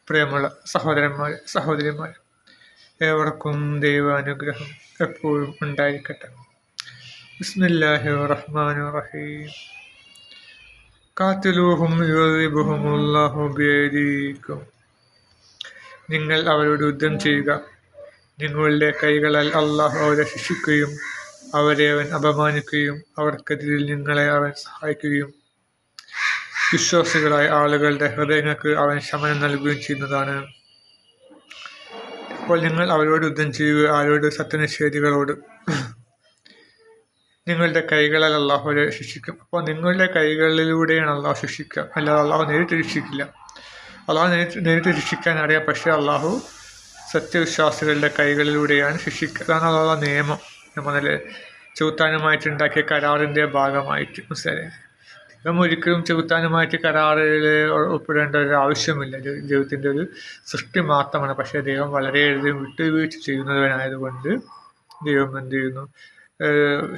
പ്രിയമുള്ള സഹോദരന്മാർ, ഏവർക്കും ദൈവാനുഗ്രഹം എപ്പോഴും ഉണ്ടായിരിക്കട്ടെ. ബിസ്മില്ലാഹിർ റഹ്മാനിർ റഹീം. ഖാതിലൂഹും യുഅദ്ദിബുഹുമുല്ലാഹു ബിയദീകും. നിങ്ങൾ അവരോട് യുദ്ധം ചെയ്യുക, നിങ്ങളുടെ കൈകളാൽ അള്ളാഹു അവരെ ശിക്ഷിക്കുകയും അവരെ അവൻ അപമാനിക്കുകയും അവർക്കെതിരിൽ നിങ്ങളെ അവൻ സഹായിക്കുകയും വിശ്വാസികളായ ആളുകളുടെ ഹൃദയങ്ങൾക്ക് അവൻ ശമനം നൽകുകയും ചെയ്യുന്നതാണ്. അപ്പോൾ നിങ്ങൾ അവരോട് യുദ്ധം ചെയ്യുക, ആരോട്? സത്യനിഷേധികളോട്. നിങ്ങളുടെ കൈകളാൽ അള്ളാഹു അവരെ ശിക്ഷിക്കും. അപ്പോൾ നിങ്ങളുടെ കൈകളിലൂടെയാണ് അള്ളാഹു ശിക്ഷിക്കുക, അല്ലാതെ അള്ളാഹു നേരിട്ട് ശിക്ഷിക്കില്ല. അള്ളാഹു നേരിട്ട് ശിക്ഷിക്കാൻ അറിയാം, പക്ഷേ അള്ളാഹു സത്യവിശ്വാസികളുടെ കൈകളിലൂടെയാണ് ശിക്ഷിക്കുക. അതാണ് അള്ളാഹുടെ നിയമം. നമ്മളെ ചെകുത്താനുമായിട്ടുണ്ടാക്കിയ കരാറിൻ്റെ ഭാഗമായിട്ട്. മനസ്സിലായി? ദൈവം ഒരിക്കലും ചെകുത്താനുമായിട്ട് കരാറിൽ ഒപ്പിടേണ്ട ഒരു ആവശ്യമില്ല. ദൈവത്തിൻ്റെ ഒരു സൃഷ്ടി മാത്രമാണ്. പക്ഷേ ദൈവം വളരെയധികം വിട്ടുവീഴ്ച ചെയ്യുന്നവനായതുകൊണ്ട് ദൈവം എന്ത് ചെയ്യുന്നു?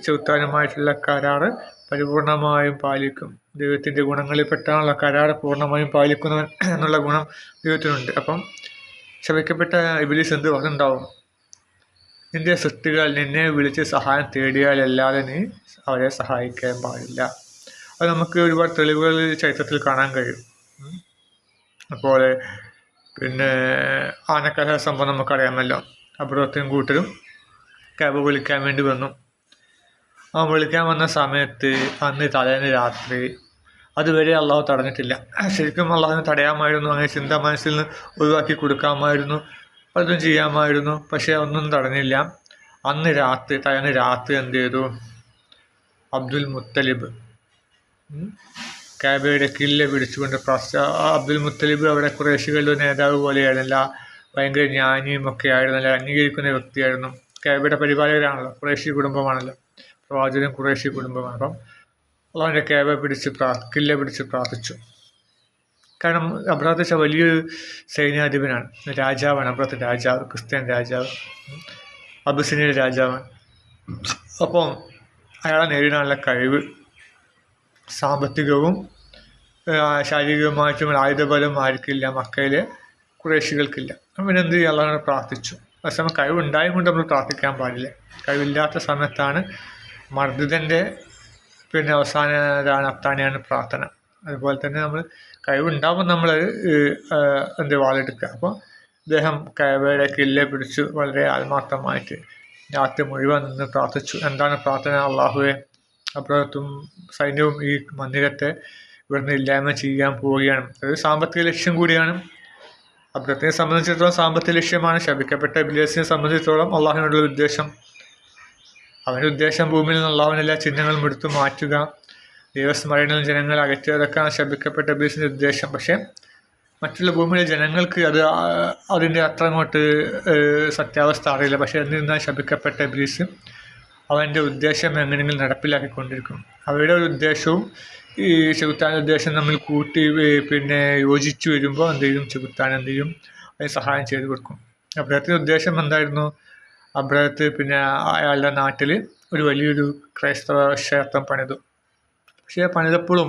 ചെകുത്താനുമായിട്ടുള്ള കരാറ് പരിപൂർണമായും പാലിക്കും. ദൈവത്തിൻ്റെ ഗുണങ്ങളിൽപ്പെട്ടാണുള്ള കരാറ് പൂർണ്ണമായും പാലിക്കുന്നവൻ എന്നുള്ള ഗുണം ദൈവത്തിനുണ്ട്. അപ്പം ശപിക്കപ്പെട്ട ഇബ്ലീസ് എന്ത് പറഞ്ഞിട്ടുണ്ടാവും? നിന്റെ സൃഷ്ടികൾ നിന്നെ വിളിച്ച് സഹായം തേടിയാലല്ലാതെ നീ അവരെ സഹായിക്കാൻ പാടില്ല. അത് നമുക്ക് ഒരുപാട് തെളിവുകൾ ചരിത്രത്തിൽ കാണാൻ കഴിയും. അപ്പോൾ പിന്നെ ആനക്കഥ സംഭവം നമുക്കറിയാമല്ലോ. അബ്രഹത്തും കൂട്ടരും കഅബ വിളിക്കാൻ വേണ്ടി വന്നു. ആ വിളിക്കാൻ വന്ന സമയത്ത് അന്ന് തലേന്ന് രാത്രി അതുവരെ അള്ളാഹു തടഞ്ഞിട്ടില്ല. ശരിക്കും അള്ളാഹുവിനെ തടയാമായിരുന്നു, അങ്ങനെ ചിന്ത മനസ്സിൽ നിന്ന് ഒഴിവാക്കി കൊടുക്കാമായിരുന്നു, പലതും ചെയ്യാമായിരുന്നു. പക്ഷേ ഒന്നും തടഞ്ഞില്ല. അന്ന് രാത്രി, തലേന്ന് രാത്രി എന്ത് ചെയ്തു? അബ്ദുൽ മുത്തലിബ് കഅബയുടെ കില്ല പിടിച്ചുകൊണ്ട് അബ്ദുൽ മുത്തലിബ് അവിടെ ഖുറൈശികളുടെ നേതാവ് പോലെയായിരുന്നില്ല, ഭയങ്കര ജ്ഞാനിയും ഒക്കെ ആയിരുന്നില്ല, അംഗീകരിക്കുന്ന വ്യക്തിയായിരുന്നു. കഅബയുടെ പരിപാലകരാണല്ലോ, ഖുറൈശി കുടുംബമാണല്ലോ, പ്രവാചകൻ ഖുറൈശി കുടുംബമാണ്. അപ്പം അള്ളാഹുവിൻ്റെ കഅബ കില്ല പിടിച്ച് പ്രാർത്ഥിച്ചു. കാരണം അബ്രഹത്ത് വലിയൊരു സൈന്യാധിപനാണ്, രാജാവാണ്. അബ്രഹത്ത് രാജാവ്, ക്രിസ്ത്യൻ രാജാവ്, അബിസിനിയയുടെ രാജാവാണ്. അപ്പം അയാളെ നേരിടാനുള്ള കഴിവ് സാമ്പത്തികവും ശാരീരികവുമായിട്ടും ആയുധബലം ആർക്കില്ല, മക്കയിലെ ഖുറൈശികൾക്കില്ല. അപ്പം എന്ത് ചെയ്യും? അള്ളാഹുവിനെ പ്രാർത്ഥിച്ചു. അതേസമയം കഴിവുണ്ടായും കൊണ്ട് നമ്മൾ പ്രാർത്ഥിക്കാൻ പാടില്ല. കഴിവില്ലാത്ത സമയത്താണ് മർദ്ദിതൻ്റെ അവസാനമാണ് അത്താണിയാണ് പ്രാർത്ഥന. അതുപോലെ തന്നെ നമ്മൾ കഴിവുണ്ടാകുമ്പോൾ നമ്മൾ വാളെടുക്കുക. അപ്പോൾ അദ്ദേഹം കഅബയുടെ കില്ല പിടിച്ചു വളരെ ആത്മാർത്ഥമായിട്ട് രാത്രി മുഴുവൻ നിന്ന് പ്രാർത്ഥിച്ചു. എന്താണ് പ്രാർത്ഥന? അള്ളാഹുവെ, അബ്രഹത്തും സൈന്യവും ഈ മന്ദിരത്തെ ഇവിടുന്ന് ഇല്ലായ്മ ചെയ്യാൻ പോവുകയാണ്. അതൊരു സാമ്പത്തിക ലക്ഷ്യം കൂടിയാണ്. അബ്രഹത്തിനെ സംബന്ധിച്ചിടത്തോളം സാമ്പത്തിക ലക്ഷ്യമാണ്. ശപിക്കപ്പെട്ട ഇബ്ലീസിനെ സംബന്ധിച്ചിടത്തോളം അള്ളാഹുവിനുള്ള ഉദ്ദേശം, അവൻ്റെ ഉദ്ദേശം ഭൂമിയിൽ നിന്ന് അള്ളാഹുവിൻ്റെ എല്ലാ ചിഹ്നങ്ങളും എടുത്തു മാറ്റുക, ദൈവസ്മരണയിൽ ജനങ്ങൾ അകറ്റിയതൊക്കെയാണ് ശപിക്കപ്പെട്ട ഇബ്ലീസിൻ്റെ ഉദ്ദേശം. പക്ഷേ മറ്റുള്ള ഭൂമിയിലെ ജനങ്ങൾക്ക് അതിൻ്റെ അത്ര അങ്ങോട്ട് സത്യാവസ്ഥ അറിയില്ല. പക്ഷേ എന്നിരുന്നാൽ ശപിക്കപ്പെട്ട ഇബ്ലീസ് അവൻ്റെ ഉദ്ദേശം എങ്ങനെയെങ്കിലും നടപ്പിലാക്കിക്കൊണ്ടിരിക്കും. അവരുടെ ഒരു ഉദ്ദേശവും ഈ ചെകുത്താൻ്റെ ഉദ്ദേശം തമ്മിൽ കൂട്ടി യോജിച്ചു വരുമ്പോൾ എന്ത് ചെയ്യും? ചെകുത്താൻ എന്ത് ചെയ്യും? അതിന് സഹായം ചെയ്തു കൊടുക്കും. അബ്രഹത്തിൻ്റെ ഉദ്ദേശം എന്തായിരുന്നു? അബ്രഹത്ത് അയാളുടെ നാട്ടിൽ ഒരു വലിയൊരു ക്രൈസ്തവ ക്ഷേത്രം പണിതു. പക്ഷേ പണിതപ്പോഴും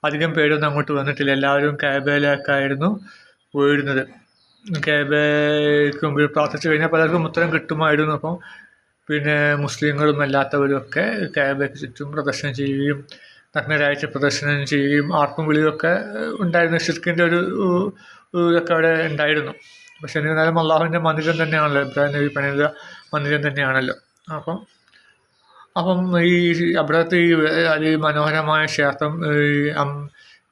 അധികം പേരൊന്നും അങ്ങോട്ട് വന്നിട്ടില്ല. എല്ലാവരും കഅബയിലേക്കായിരുന്നു പോയിരുന്നത്. കഅബയ്ക്ക് മുമ്പിൽ പ്രാർത്ഥിച്ചു കഴിഞ്ഞാൽ പലർക്കും ഉത്തരം കിട്ടുമായിരുന്നു. അപ്പം മുസ്ലിങ്ങളും അല്ലാത്തവരും ഒക്കെ കഅബയ്ക്ക് ചുറ്റും പ്രദർശനം ചെയ്യുകയും നഗ്നരായിട്ട് പ്രദർശനം ചെയ്യുകയും ആർപ്പും വിളിയൊക്കെ ഉണ്ടായിരുന്നു. ഷിർക്കിൻ്റെ ഒരു ഇതൊക്കെ അവിടെ ഉണ്ടായിരുന്നു. പക്ഷെ എന്നിരുന്നാലും അള്ളാഹുവിൻ്റെ മന്ദിരം തന്നെയാണല്ലോ, ഇബ്രാഹിം നബി പണിത മന്ദിരം തന്നെയാണല്ലോ. അപ്പം ഈ അബ്രഹത്ത് ഈ മനോഹരമായ ക്ഷേത്രം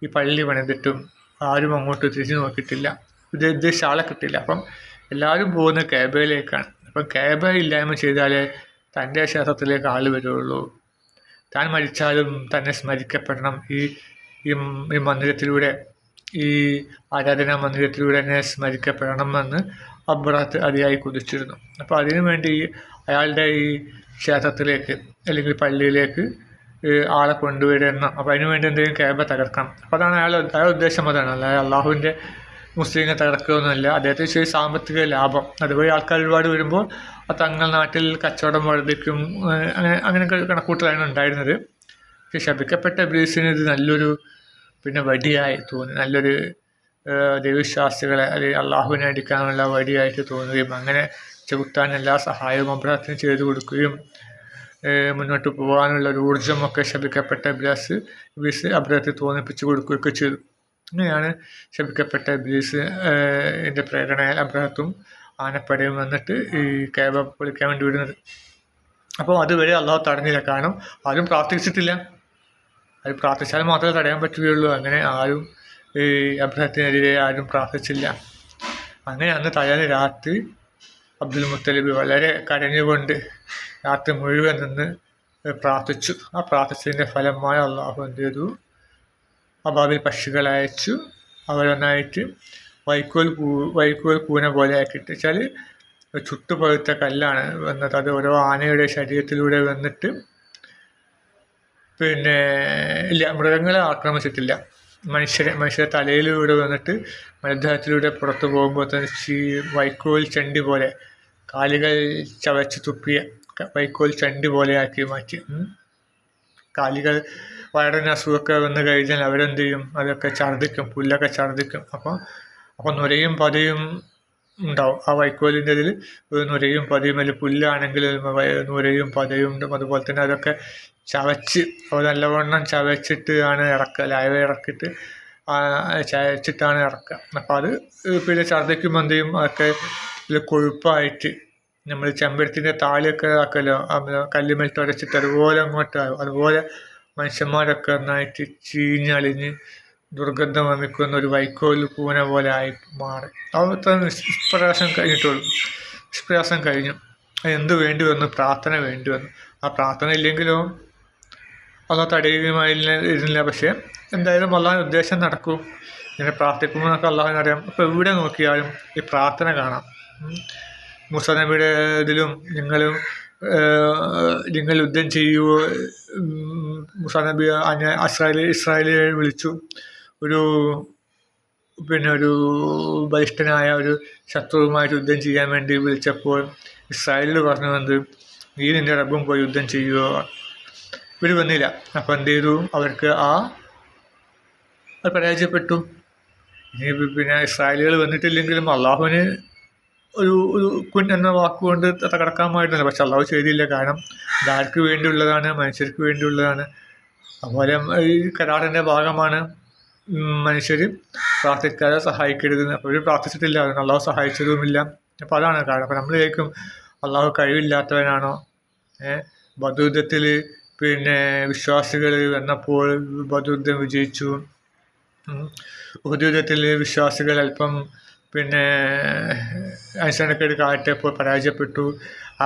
ഈ പള്ളി പണിതിട്ടും ആരും അങ്ങോട്ട് തിരിച്ചു നോക്കിയിട്ടില്ല, ഉദ്ദേശിച്ച ആളെ കിട്ടില്ല. അപ്പം എല്ലാവരും പോകുന്നത് കഅബയിലേക്കാണ്. അപ്പം കഅബ ഇല്ലായ്മ ചെയ്താലേ തൻ്റെ ക്ഷേത്രത്തിലേക്ക് ആൾ വരുള്ളൂ. താൻ മരിച്ചാലും തന്നെ സ്മരിക്കപ്പെടണം. ഈ മന്ദിരത്തിലൂടെ, ഈ ആരാധനാ മന്ദിരത്തിലൂടെ തന്നെ സ്മരിക്കപ്പെടണമെന്ന് അബ്രഹത്ത് അതിയായി കുതിച്ചിരുന്നു. അപ്പോൾ അതിനു വേണ്ടി അയാളുടെ ഈ ക്ഷേത്രത്തിലേക്ക് അല്ലെങ്കിൽ പള്ളിയിലേക്ക് ആളെ കൊണ്ടുവരണം. അപ്പോൾ അതിനു വേണ്ടി എന്തെങ്കിലും കഅബ തകർക്കണം. അപ്പോൾ അതാണ് അയാളുടെ ഉദ്ദേശം. അതാണ്, അല്ലാതെ അള്ളാഹുവിൻ്റെ മുസ്ലിങ്ങളെ തകർക്കുകയൊന്നുമല്ല. അദ്ദേഹത്തിന് ശരി സാമ്പത്തിക ലാഭം, അതുവഴി ആൾക്കാർ ഒരുപാട് വരുമ്പോൾ തങ്ങൾ നാട്ടിൽ കച്ചവടം വർദ്ധിക്കും, അങ്ങനെയൊക്കെ കണക്കൂട്ടലാണ് ഉണ്ടായിരുന്നത്. പക്ഷെ ശപിക്കപ്പെട്ട ഇബ്ലീസിന് ഇത് നല്ലൊരു വടിയായി തോന്നി, നല്ലൊരു ദൈവവിശ്വാസികളെ അല്ലെങ്കിൽ അള്ളാഹുവിനെ അടിക്കാനുള്ള വഴിയായിട്ട് തോന്നുകയും അങ്ങനെ ചെകുത്താൻ എല്ലാ സഹായവും അബ്രഹത്തിന് ചെയ്തു കൊടുക്കുകയും മുന്നോട്ട് പോകാനുള്ള ഒരു ഊർജ്ജമൊക്കെ ശപിക്കപ്പെട്ട ഇബ്ലീസ് അബ്രഹത്തെ തോന്നിപ്പിച്ചു കൊടുക്കുകയൊക്കെ ചെയ്തു. അങ്ങനെയാണ് ശപിക്കപ്പെട്ട ഇബ്ലീസ് എൻ്റെ പ്രേരണയാൽ അബ്രഹത്തും ആനപ്പടയും വന്നിട്ട് ഈ കഅബ പൊളിക്കാൻ വേണ്ടി വിടുന്നത്. അപ്പോൾ അതുവരെ അള്ളാഹു തടഞ്ഞില്ല. കാരണം ആരും പ്രാർത്ഥിച്ചിട്ടില്ല. അത് പ്രാർത്ഥിച്ചാൽ മാത്രമേ തടയാൻ പറ്റുകയുള്ളൂ. അങ്ങനെ ആരും ഈ അബ്രഹത്തിനെതിരെ ആരും പ്രാർത്ഥിച്ചില്ല. അങ്ങനെ അന്ന് തലേന്ന് രാത്രി അബ്ദുൽ മുത്തലിബ് വളരെ കരഞ്ഞുകൊണ്ട് രാത്രി മുഴുവൻ നിന്ന് പ്രാർത്ഥിച്ചു. ആ പ്രാർത്ഥിച്ചതിൻ്റെ ഫലമായി അള്ളാഹു എന്ത് ചെയ്തു? അബാബിൽ പക്ഷികളെ അയച്ചു. അവരൊന്നായിട്ട് വൈക്കോൽ കൂന പോലെ ആക്കിയിട്ട് വെച്ചാൽ ചുട്ടുപഴുത്ത കല്ലാണ് വന്നത്. അത് ഓരോ ആനയുടെ ശരീരത്തിലൂടെ വന്നിട്ട് ഇല്ല, മൃഗങ്ങളെ ആക്രമിച്ചിട്ടില്ല. മനുഷ്യരെ തലയിലൂടെ വന്നിട്ട് മലദ്വാരത്തിലൂടെ പുറത്തു പോകുമ്പോൾ തന്നെ വൈക്കോൽ ചണ്ടി പോലെ കാലുകൾ ചവച്ച് തുപ്പിയ വൈക്കോൽ ചണ്ടി പോലെ ആക്കി മാറ്റി. കാലുകൾ വയറിന് അസുഖമൊക്കെ വന്നു കഴിഞ്ഞാൽ അവരെന്ത് ചെയ്യും? അതൊക്കെ ഛർദ്ദിക്കും, പുല്ലൊക്കെ ഛർദ്ദിക്കും. അപ്പോൾ നുരയും പതയും ഉണ്ടാവും. ആ വൈക്കോലിൻ്റെ ഇതിൽ നുരയും പതയും, അല്ലെങ്കിൽ പുല്ലാണെങ്കിൽ നുരയും പതയും ഉണ്ട്. അതുപോലെ തന്നെ അതൊക്കെ ചവച്ച് നല്ലവണ്ണം ചവച്ചിട്ട് ആണ് ഇറക്കുക. ലൈവ ഇറക്കിയിട്ട് ചവച്ചിട്ടാണ് ഇറക്കുക. അപ്പോൾ അത് പിന്നെ ഛർദ്ദിക്കുമ്പോൾ എന്ത് ചെയ്യും? അതൊക്കെ കൊഴുപ്പായിട്ട് നമ്മൾ ചെമ്പരത്തിൻ്റെ താളിയൊക്കെ ആക്കല്ലോ, കല്ലുമേൽ ഉരച്ചിട്ട് അതുപോലെ അങ്ങോട്ടാകും. അതുപോലെ മനുഷ്യന്മാരൊക്കെ നന്നായിട്ട് ചീഞ്ഞളിഞ്ഞ് ദുർഗന്ധം വമിക്കുന്ന ഒരു വൈക്കോൽ കൂന പോലെ ആയി മാറി. അവിടുത്തെ നിഷ്പ്രയാസം കഴിഞ്ഞിട്ടുള്ളൂ. നിഷ്പ്രയാസം കഴിഞ്ഞു. എന്ത് വേണ്ടി വന്നു? പ്രാർത്ഥന വേണ്ടി വന്നു. ആ പ്രാർത്ഥന ഇല്ലെങ്കിലോ അള്ളാഹ് തടയുകയുമായിരുന്നില്ല. പക്ഷേ എന്തായാലും അള്ളാഹിൻ്റെ ഉദ്ദേശം നടക്കും. ഇങ്ങനെ പ്രാർത്ഥിക്കുമ്പോൾ നമുക്ക് അള്ളാഹിനറിയാം. അപ്പോൾ എവിടെ നോക്കിയാലും ഈ പ്രാർത്ഥന കാണാം. മൂസാ നബിയുടെ ഇതിലും നിങ്ങൾ യുദ്ധം ചെയ്യുമോ? മൂസാ നബി ഇസ്രായേലിനെ വിളിച്ചു. ഒരു ബലിഷ്ഠനായ ഒരു ശത്രുവുമായിട്ട് യുദ്ധം ചെയ്യാൻ വേണ്ടി വിളിച്ചപ്പോൾ ഇസ്രായേലിൽ പറഞ്ഞു വന്നത്, നീ നിൻ്റെ റബ്ബും പോയി യുദ്ധം ചെയ്യുമോ? ഇവർ വന്നില്ല. അപ്പോൾ എന്ത് ചെയ്തു? അവർക്ക് പരാജയപ്പെട്ടു. ഇനി ഇസ്രായേലുകൾ വന്നിട്ടില്ലെങ്കിലും അള്ളാഹുവിന് ഒരു കുൻ എന്ന വാക്കുകൊണ്ട് തകർക്കാമായിരുന്നില്ല. പക്ഷെ അള്ളാഹു ചെയ്തില്ല. കാരണം ഇതാർക്ക് വേണ്ടിയുള്ളതാണ്? മനുഷ്യർക്ക് വേണ്ടിയുള്ളതാണ്. അതുപോലെ ഈ കരാറിൻ്റെ ഭാഗമാണ് മനുഷ്യർ പ്രാർത്ഥിക്കാതെ സഹായിക്കരുത്. അപ്പോൾ ഇവർ പ്രാർത്ഥിച്ചിട്ടില്ല, അതുകൊണ്ട് അള്ളാഹു സഹായിച്ചതുമില്ല. അപ്പോൾ അതാണ് കാരണം. അപ്പോൾ നമ്മൾ കേൾക്കും അള്ളാഹു കഴിവില്ലാത്തവനാണോ? ബദർ യുദ്ധത്തിൽ വിശ്വാസികൾ വന്നപ്പോൾ ബദർ യുദ്ധം വിജയിച്ചു. ഉഹദ് യുദ്ധത്തിൽ വിശ്വാസികൾ അല്പം അനുസരണക്കേട് കാട്ടിയപ്പോൾ പരാജയപ്പെട്ടു.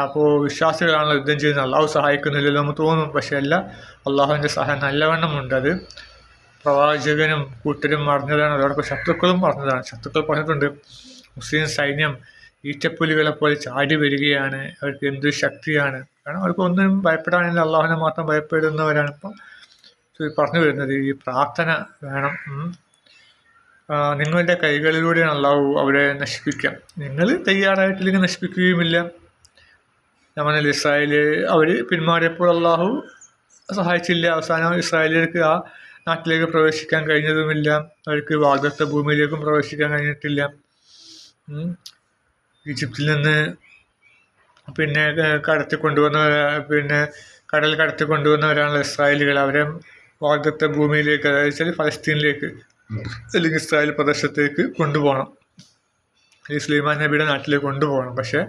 അപ്പോൾ വിശ്വാസികളാണല്ലോ യുദ്ധം ചെയ്യുന്നത്, അള്ളാഹു സഹായിക്കുന്നില്ലല്ലോ എന്ന് തോന്നും. പക്ഷേ അല്ല, അള്ളാഹുവിൻ്റെ സഹായം നല്ലവണ്ണമുണ്ട്. അത് പ്രവാചകനും കൂട്ടരും മറന്നതാണ്, അതോടൊപ്പം ശത്രുക്കളും മറന്നതാണ്. ശത്രുക്കൾ പറഞ്ഞിട്ടുണ്ട്, മുസ്ലിം സൈന്യം ഈറ്റപ്പുലികളെ പോലെ ചാടി വരികയാണ്, അവർക്ക് എന്തൊരു ശക്തിയാണ്. കാരണം അവർക്ക് ഒന്നും ഭയപ്പെടാനില്ല, അള്ളാഹുവിനെ മാത്രം ഭയപ്പെടുന്നവരാണ്. ഇപ്പം പറഞ്ഞു വരുന്നത് ഈ പ്രാർത്ഥന വേണം. നിങ്ങളുടെ കൈകളിലൂടെയാണ് അള്ളാഹു അവരെ നശിപ്പിക്കാം. നിങ്ങൾ തയ്യാറായിട്ടില്ലെങ്കിൽ നശിപ്പിക്കുകയുമില്ല. നമ്മൾ ഇസ്രായേൽ അവർ പിന്മാറിയപ്പോൾ അള്ളാഹു സഹായിച്ചില്ല. അവസാനം ഇസ്രായേലിയർക്ക് ആ നാട്ടിലേക്ക് പ്രവേശിക്കാൻ കഴിഞ്ഞതുമില്ല. അവർക്ക് വാഗ്ദത്ത ഭൂമിയിലേക്കും പ്രവേശിക്കാൻ കഴിഞ്ഞിട്ടില്ല. ഈജിപ്തിൽ നിന്ന് കടൽ കടത്തിക്കൊണ്ടുവന്നവരാണ് ഇസ്രായേലികൾ. അവരെ വാഗ്ദത്ത ഭൂമിയിലേക്ക്, അതായത് ഫലസ്തീനിലേക്ക് അല്ലെങ്കിൽ ഇസ്രായേൽ പ്രദേശത്തേക്ക് കൊണ്ടുപോകണം, സുലൈമാൻ നബിയുടെ നാട്ടിലേക്ക് കൊണ്ടുപോകണം. പക്ഷേ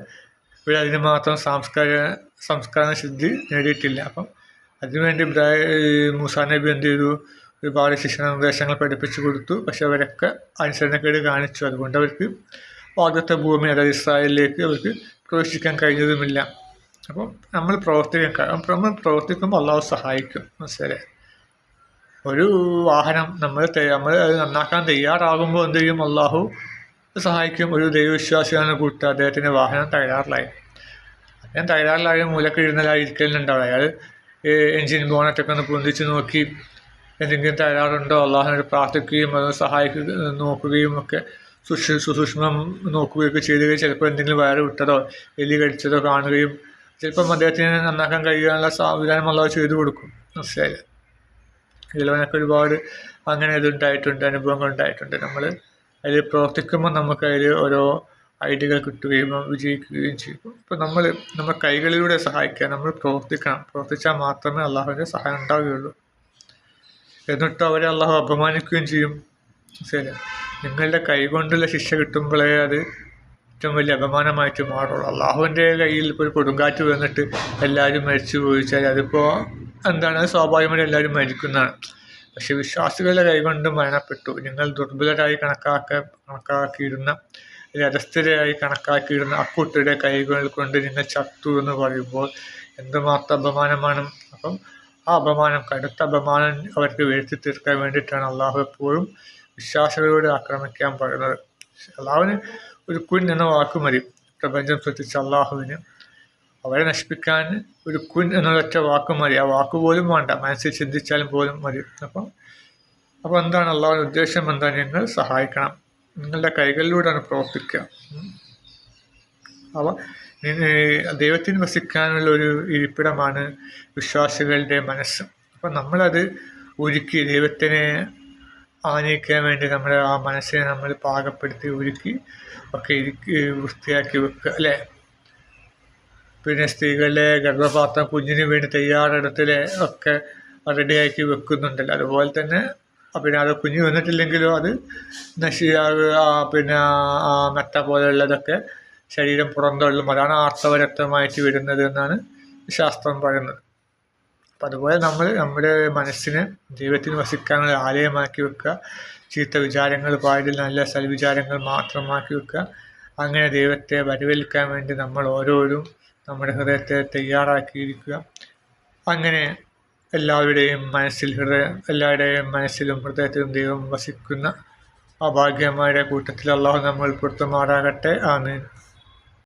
ഇവിടെ അതിന് മാത്രം സംസ്കാര സിദ്ധി നേടിയിട്ടില്ല. അപ്പം അതിനുവേണ്ടി മൂസാ നബി എന്ത് ചെയ്തു? ഒരുപാട് ശിക്ഷണ നിർദ്ദേശങ്ങൾ പഠിപ്പിച്ചു കൊടുത്തു. പക്ഷെ അവരൊക്കെ അനുസരണക്കേട് കാണിച്ചു. അതുകൊണ്ട് അവർക്ക് വാഗ്ദത്ത ഭൂമി, അതായത് ഇസ്രായേലിലേക്ക് അവർക്ക് പ്രവേശിക്കാൻ കഴിഞ്ഞതുമില്ല. അപ്പം നമ്മൾ പ്രവർത്തിക്കുമ്പോൾ അള്ളാഹു സഹായിക്കും. മനസ്സിലായി? ഒരു വാഹനം നമ്മൾ അത് നന്നാക്കാൻ തയ്യാറാകുമ്പോൾ എന്ത് ചെയ്യും? അള്ളാഹു സഹായിക്കും. ഒരു ദൈവവിശ്വാസിയാണ് കൂട്ടുക, അദ്ദേഹത്തിൻ്റെ വാഹനം തകരാറിലായി. അദ്ദേഹം തകരാറിലായ മൂലക്കിരുന്നലായിരിക്കലുണ്ടാവും. അയാൾ എൻജിൻ ബോണറ്റൊക്കെ ഒന്ന് പൊന്തിച്ച് നോക്കി എന്തെങ്കിലും തകരാറുണ്ടോ അള്ളാഹുവിനോട് പ്രാർത്ഥിക്കുകയും അത് നോക്കുകയും ഒക്കെ സുസൂക്ഷ്മം നോക്കുകയൊക്കെ ചെയ്യുകയും ചിലപ്പോൾ എന്തെങ്കിലും വയറ് വിട്ടതോ എലി കടിച്ചതോ കാണുകയും ചിലപ്പം അദ്ദേഹത്തിന് നന്നാക്കാൻ കഴിയാനുള്ള സംവിധാനം അള്ളാഹു ചെയ്തു കൊടുക്കും. മനസ്സിലായില്ല? ഇതിലവനൊക്കെ ഒരുപാട് അങ്ങനെ ഇതുണ്ടായിട്ടുണ്ട്, അനുഭവങ്ങൾ ഉണ്ടായിട്ടുണ്ട്. നമ്മൾ അതിൽ പ്രവർത്തിക്കുമ്പോൾ നമുക്ക് അതിൽ ഓരോ ഐഡിയകൾ കിട്ടുകയും വിജയിക്കുകയും ചെയ്യും. ഇപ്പോൾ നമ്മുടെ കൈകളിലൂടെ സഹായിക്കുക, നമ്മൾ പ്രവർത്തിച്ചാൽ മാത്രമേ അള്ളാഹുവിൻ്റെ സഹായം ഉണ്ടാവുകയുള്ളൂ. എന്നിട്ട് അവരെ അള്ളാഹു അപമാനിക്കുകയും ചെയ്യും. ശരി, നിങ്ങളുടെ കൈ കൊണ്ടുള്ള ശിക്ഷ കിട്ടുമ്പോഴേ അത് ഏറ്റവും വലിയ അപമാനമായിട്ട് മാറുള്ളൂ. അള്ളാഹുവിൻ്റെ കയ്യിൽ ഇപ്പോൾ ഒരു കൊടുങ്കാറ്റ് വന്നിട്ട് എല്ലാവരും മരിച്ചു പോയിച്ചാൽ അതിപ്പോൾ എന്താണ്, സ്വാഭാവികമായിട്ട് എല്ലാവരും മരിക്കുന്നതാണ്. പക്ഷെ വിശ്വാസികളുടെ കൈകൊണ്ട് മരണപ്പെട്ടു, നിങ്ങൾ ദുർബലരായി കണക്കാക്കിയിരുന്ന രഥസ്ഥരായി കണക്കാക്കിയിരുന്ന അക്കൂട്ടരുടെ കൈകൾ കൊണ്ട് നിങ്ങൾ ചത്തു എന്ന് പറയുമ്പോൾ എന്തുമാത്രം അപമാനമാണ്. അപ്പം ആ അപമാനം, കടുത്ത അപമാനം അവർക്ക് വരുത്തി തീർക്കാൻ വേണ്ടിയിട്ടാണ് അള്ളാഹു എപ്പോഴും വിശ്വാസികളോട് ആക്രമിക്കാൻ പറയുന്നത്. അള്ളാഹുവിന് ഒരു കുൻ എന്ന വാക്ക് മതി. പ്രപഞ്ചം സൃഷ്ടിച്ച അള്ളാഹുവിന് അവരെ നശിപ്പിക്കാൻ ഒരു കുൻ എന്നൊരൊറ്റ വാക്ക് മതി. ആ വാക്ക് പോലും വേണ്ട, മനസ്സിൽ ചിന്തിച്ചാലും പോലും മതി. അപ്പോൾ എന്താണ് അള്ളാഹുവിൻ്റെ ഉദ്ദേശം? എന്താ? നിങ്ങൾ സഹായിക്കണം, നിങ്ങളുടെ കൈകളിലൂടെയാണ് പ്രവർത്തിക്കുക. അപ്പോൾ ദൈവത്തിന് വസിക്കാനുള്ള ഒരു ഇരിപ്പിടമാണ് വിശ്വാസികളുടെ മനസ്സ്. അപ്പം നമ്മളത് ഒരുക്കി ദൈവത്തിനെ ആനയിക്കാൻ വേണ്ടി നമ്മുടെ ആ മനസ്സിനെ നമ്മൾ പാകപ്പെടുത്തി ഒരുക്കി ഒക്കെ വൃത്തിയാക്കി വെക്കുക, അല്ലേ? പിന്നെ സ്ത്രീകളുടെ ഗർഭപാത്രം കുഞ്ഞിന് വേണ്ടി തയ്യാറെടുത്തിൽ ഒക്കെ റെഡിയാക്കി വെക്കുന്നുണ്ടല്ലോ. അതുപോലെ തന്നെ പിന്നെ അത് കുഞ്ഞ് വന്നിട്ടില്ലെങ്കിലോ അത് പിന്നെ മെത്ത പോലെയുള്ളതൊക്കെ ശരീരം പുറന്തള്ളും. അതാണ് ആർത്തവരക്തമായിട്ട് വരുന്നത് എന്നാണ് ശാസ്ത്രം പറയുന്നത്. അപ്പം അതുപോലെ നമ്മൾ നമ്മുടെ മനസ്സിനെ ദൈവത്തിന് വസിക്കാനുള്ള ആലയമാക്കി വെക്കുക. ചീത്ത വിചാരങ്ങൾ പാടില്ല, നല്ല സൽവിചാരങ്ങൾ മാത്രമാക്കി വെക്കുക. അങ്ങനെ ദൈവത്തെ വരവേൽക്കാൻ വേണ്ടി നമ്മൾ ഓരോരും നമ്മുടെ ഹൃദയത്തെ തയ്യാറാക്കിയിരിക്കുക. അങ്ങനെ എല്ലാവരുടെയും മനസ്സിലും ഹൃദയത്തിലും ദൈവം വസിക്കുന്ന ആ ഭാഗ്യന്മാരുടെ കൂട്ടത്തിൽ അള്ളാഹു നമ്മൾ ഉൾപ്പെടുത്തുമാറാകട്ടെ. ആമീൻ.